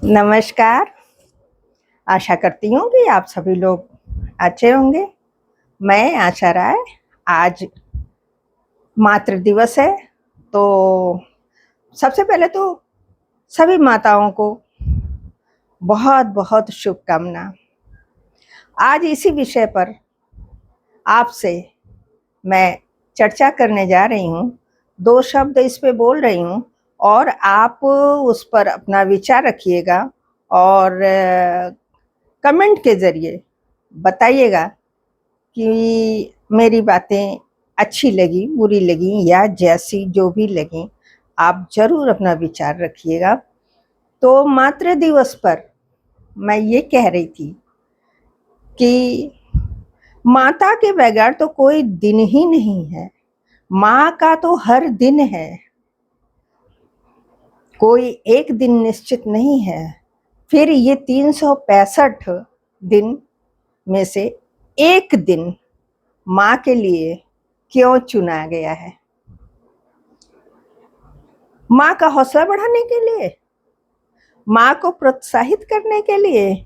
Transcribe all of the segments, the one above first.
नमस्कार। आशा करती हूँ कि आप सभी लोग अच्छे होंगे। मैं आशा राय। आज मातृ दिवस है, तो सबसे पहले तो सभी माताओं को बहुत-बहुत शुभकामना। आज इसी विषय पर आपसे मैं चर्चा करने जा रही हूँ। 2 शब्द इस पे बोल रही हूँ और आप उस पर अपना विचार रखिएगा और कमेंट के ज़रिए बताइएगा कि मेरी बातें अच्छी लगी, बुरी लगी या जैसी जो भी लगीं, आप ज़रूर अपना विचार रखिएगा। तो मातृ दिवस पर मैं ये कह रही थी कि माता के बगैर तो कोई दिन ही नहीं है। माँ का तो हर दिन है, कोई एक दिन निश्चित नहीं है। फिर ये 365 दिन में से एक दिन माँ के लिए क्यों चुना गया है? माँ का हौसला बढ़ाने के लिए, माँ को प्रोत्साहित करने के लिए।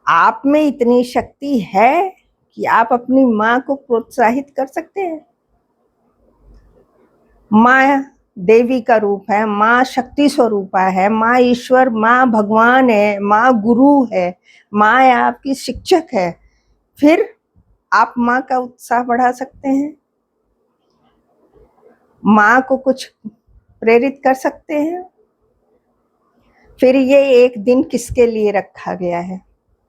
आप में इतनी शक्ति है कि आप अपनी माँ को प्रोत्साहित कर सकते हैं। माँ देवी का रूप है, माँ शक्ति स्वरूपा है, माँ ईश्वर, माँ भगवान है, माँ गुरु है, माँ आपकी शिक्षक है। फिर आप माँ का उत्साह बढ़ा सकते हैं, माँ को कुछ प्रेरित कर सकते हैं। फिर ये एक दिन किसके लिए रखा गया है?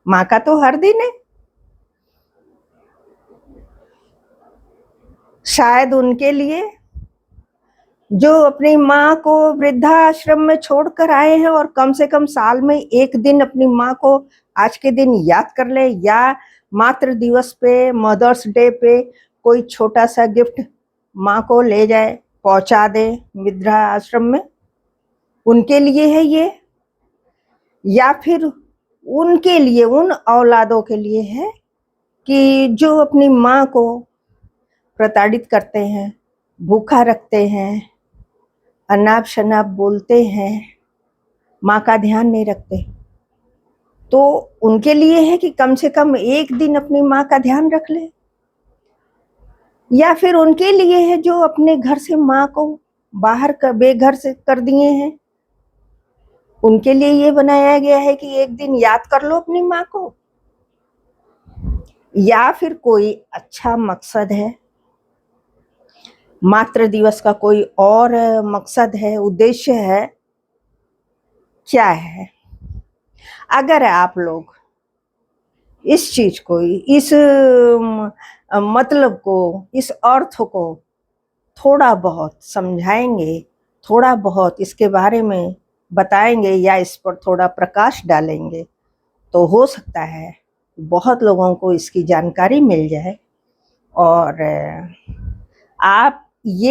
माँ का तो हर दिन है। शायद उनके लिए जो अपनी माँ को वृद्धाश्रम में छोड़कर आए हैं और कम से कम साल में एक दिन अपनी माँ को आज के दिन याद कर ले, या मातृ दिवस पे, मदर्स डे पे कोई छोटा सा गिफ्ट माँ को ले जाए, पहुंचा दे वृद्धाश्रम में। उनके लिए है ये, या फिर उनके लिए, उन औलादों के लिए है कि जो अपनी माँ को प्रताड़ित करते हैं, भूखा रखते हैं, अनाप शनाप बोलते हैं, माँ का ध्यान नहीं रखते। तो उनके लिए है कि कम से कम एक दिन अपनी माँ का ध्यान रख ले। या फिर उनके लिए है जो अपने घर से माँ को बाहर बेघर से कर दिए हैं, उनके लिए ये बनाया गया है कि एक दिन याद कर लो अपनी माँ को। या फिर कोई अच्छा मकसद है, मातृ दिवस का कोई और मकसद है, उद्देश्य है, क्या है? अगर आप लोग इस चीज को, इस मतलब को, इस अर्थ को थोड़ा बहुत समझाएंगे, थोड़ा बहुत इसके बारे में बताएंगे या इस पर थोड़ा प्रकाश डालेंगे, तो हो सकता है बहुत लोगों को इसकी जानकारी मिल जाए। और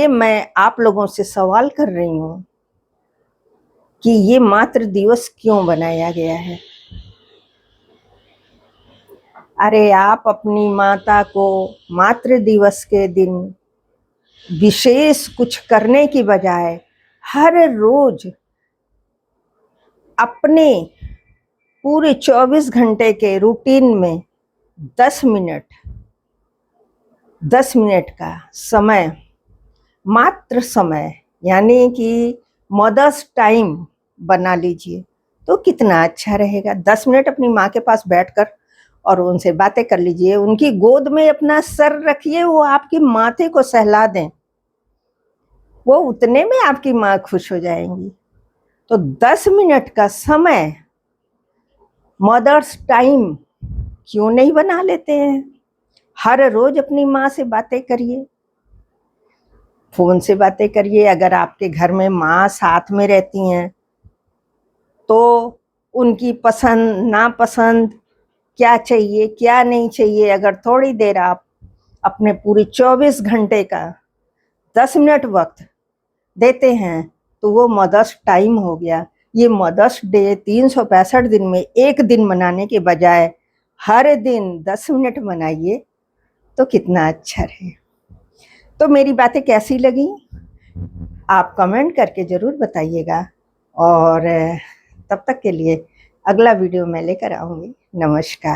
मैं आप लोगों से सवाल कर रही हूँ कि ये मातृ दिवस क्यों बनाया गया है? अरे आप अपनी माता को मातृ दिवस के दिन विशेष कुछ करने की बजाय हर रोज अपने पूरे 24 घंटे के रूटीन में 10 मिनट 10 मिनट का समय, मात्र समय, यानी कि मदर्स टाइम बना लीजिए, तो कितना अच्छा रहेगा। 10 मिनट अपनी माँ के पास बैठकर और उनसे बातें कर लीजिए, उनकी गोद में अपना सर रखिए, वो आपके माथे को सहला दें, वो उतने में आपकी माँ खुश हो जाएंगी। तो 10 मिनट का समय मदर्स टाइम क्यों नहीं बना लेते हैं? हर रोज अपनी माँ से बातें करिए, फोन से बातें करिए। अगर आपके घर में माँ साथ में रहती हैं तो उनकी पसंद नापसंद, क्या चाहिए क्या नहीं चाहिए, अगर थोड़ी देर आप अपने पूरे 24 घंटे का 10 मिनट वक्त देते हैं तो वो मदर्स टाइम हो गया। ये मदर्स डे 365 दिन में एक दिन मनाने के बजाय हर दिन 10 मिनट मनाइए, तो कितना अच्छा रहे। तो मेरी बातें कैसी लगी आप कमेंट करके ज़रूर बताइएगा। और तब तक के लिए अगला वीडियो मैं लेकर आऊँगी। नमस्कार।